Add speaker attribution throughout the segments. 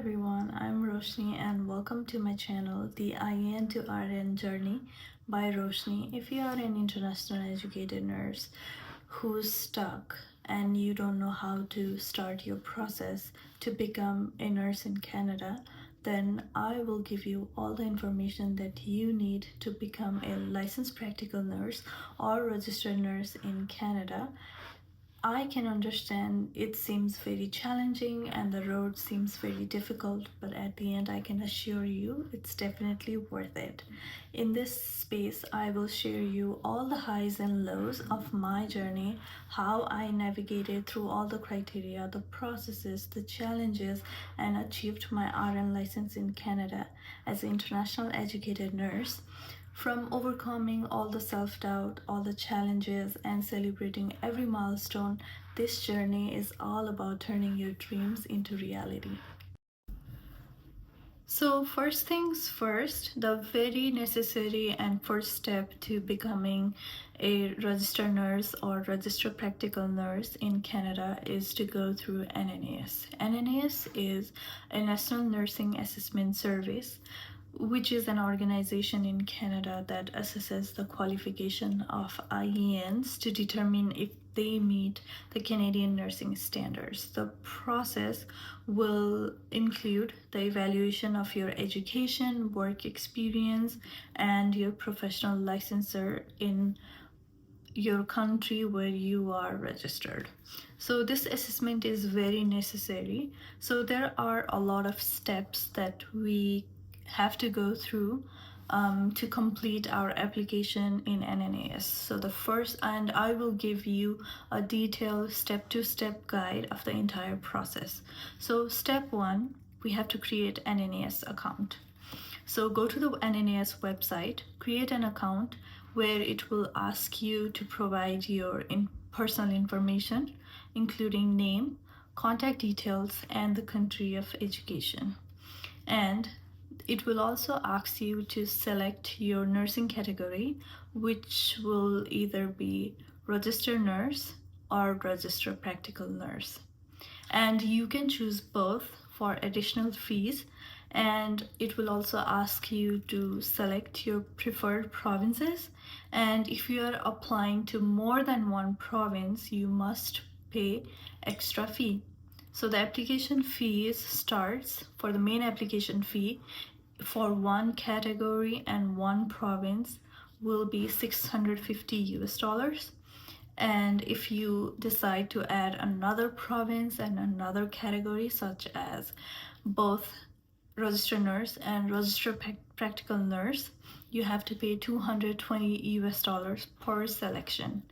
Speaker 1: everyone, I'm Roshni and welcome to my channel, The IN to RN Journey by Roshni. If you are an international educated nurse who's stuck and you don't know how to start your process to become a nurse in Canada, then I will give you all the information that you need to become a licensed practical nurse or registered nurse in Canada. I can understand it seems very challenging and the road seems very difficult, but at the end, I can assure you it's definitely worth it. In this space, I will share you all the highs and lows of my journey, how I navigated through all the criteria, the processes, the challenges, and achieved my RN license in Canada as an international educated nurse. From overcoming all the self doubt, all the challenges, and celebrating every milestone, this journey is all about turning your dreams into reality. So, first things first, the very necessary and first step to becoming a registered nurse or registered practical nurse in Canada is to go through NNAS. NNAS is a National Nursing Assessment Service, which is an organization in Canada that assesses the qualification of IENs to determine if they meet the Canadian nursing standards. The process will include the evaluation of your education, work experience, and your professional licensure in your country where you are registered. So this assessment is very necessary. So there are a lot of steps that we have to go through to complete our application in NNAS. So the first, and I will give you a detailed step-to-step guide of the entire process. So step one, we have to create an NNAS account. So go to the NNAS website, create an account where it will ask you to provide your personal information, including name, contact details, and the country of education. And it will also ask you to select your nursing category, which will either be registered nurse or registered practical nurse. And you can choose both for additional fees, and it will also ask you to select your preferred provinces. And if you are applying to more than one province, you must pay extra fee. So the application fees starts for the main application fee for one category and one province will be $650. And if you decide to add another province and another category, such as both registered nurse and registered practical nurse, you have to pay $220 per selection.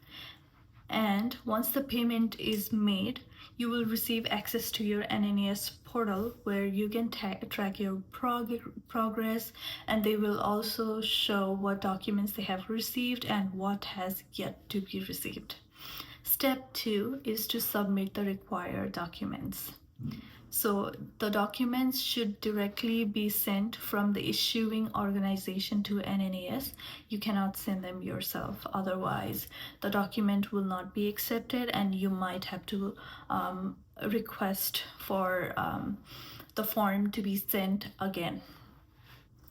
Speaker 1: And once the payment is made, you will receive access to your NNAS portal where you can track your progress, and they will also show what documents they have received and what has yet to be received. Step 2 is to submit the required documents. So the documents should directly be sent from the issuing organization to NNAS. You cannot send them yourself, otherwise the document will not be accepted and you might have to request for the form to be sent again.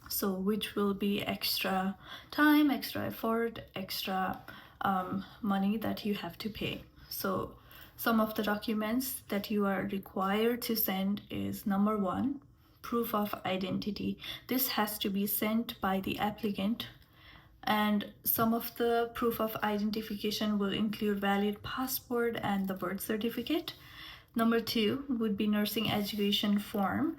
Speaker 1: So which will be extra time, extra effort, extra money that you have to pay. So some of the documents that you are required to send is number 1, proof of identity. This has to be sent by the applicant, and some of the proof of identification will include valid passport and the birth certificate. Number 2 would be nursing education form.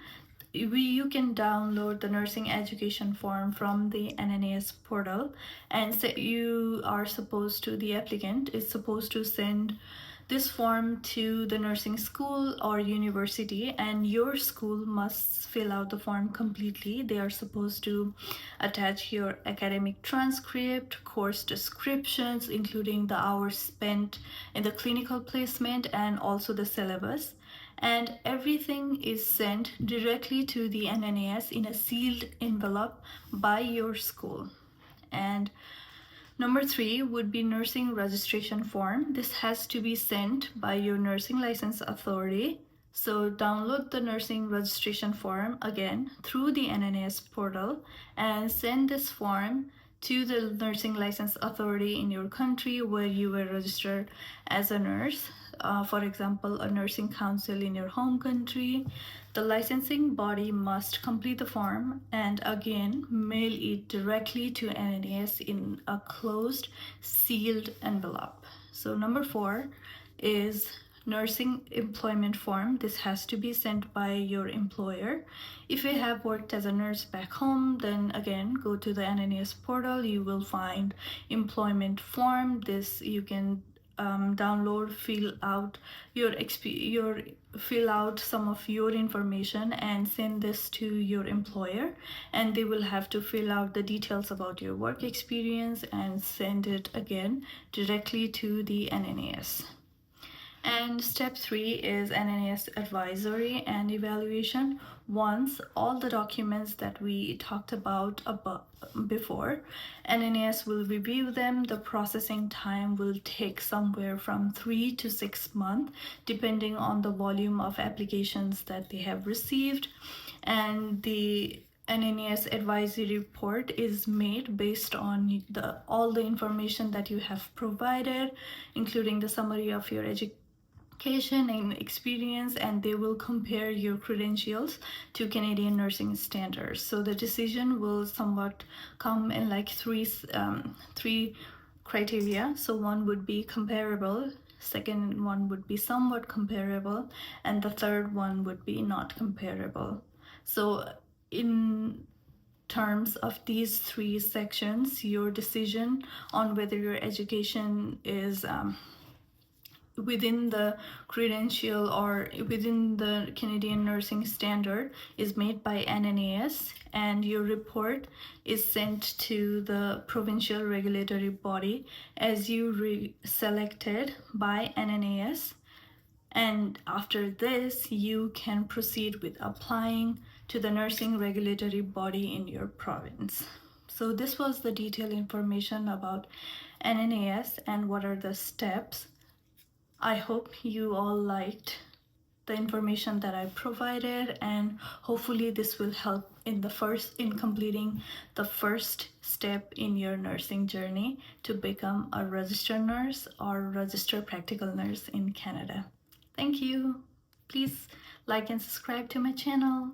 Speaker 1: You can download the nursing education form from the NNAS portal, and so the applicant is supposed to send this form to the nursing school or university, and your school must fill out the form completely. They are supposed to attach your academic transcript, course descriptions, including the hours spent in the clinical placement, and also the syllabus. And everything is sent directly to the NNAS in a sealed envelope by your school. And number 3 would be nursing registration form. This has to be sent by your nursing license authority So download the nursing registration form again through the NNAS portal and send this form to the nursing license authority in your country where you were registered as a nurse. For example, a nursing council in your home country. The licensing body must complete the form and again mail it directly to NNAS in a closed, sealed envelope. So number 4 is nursing employment form. This has to be sent by your employer. If you have worked as a nurse back home, then again go to the NNAS portal. You will find employment form. This you can download, fill out some of your information and send this to your employer, and they will have to fill out the details about your work experience and send it again directly to the NNAS. And step 3 is NNAS advisory and evaluation. Once all the documents that we talked about before, NNAS will review them. The processing time will take somewhere from 3 to 6 months, depending on the volume of applications that they have received. And the NNAS advisory report is made based on all the information that you have provided, including the summary of your education and experience, and they will compare your credentials to Canadian nursing standards. So the decision will somewhat come in like three criteria. So one would be comparable, second one would be somewhat comparable, and the third one would be not comparable. So in terms of these 3 sections, your decision on whether your education is within the credential or within the Canadian nursing standard is made by NNAS, and your report is sent to the provincial regulatory body as you selected by NNAS. And after this, you can proceed with applying to the nursing regulatory body in your province. So this was the detailed information about NNAS and what are the steps. I hope you all liked the information that I provided, and hopefully this will help in completing the first step in your nursing journey to become a registered nurse or registered practical nurse in Canada. Thank you. Please like and subscribe to my channel.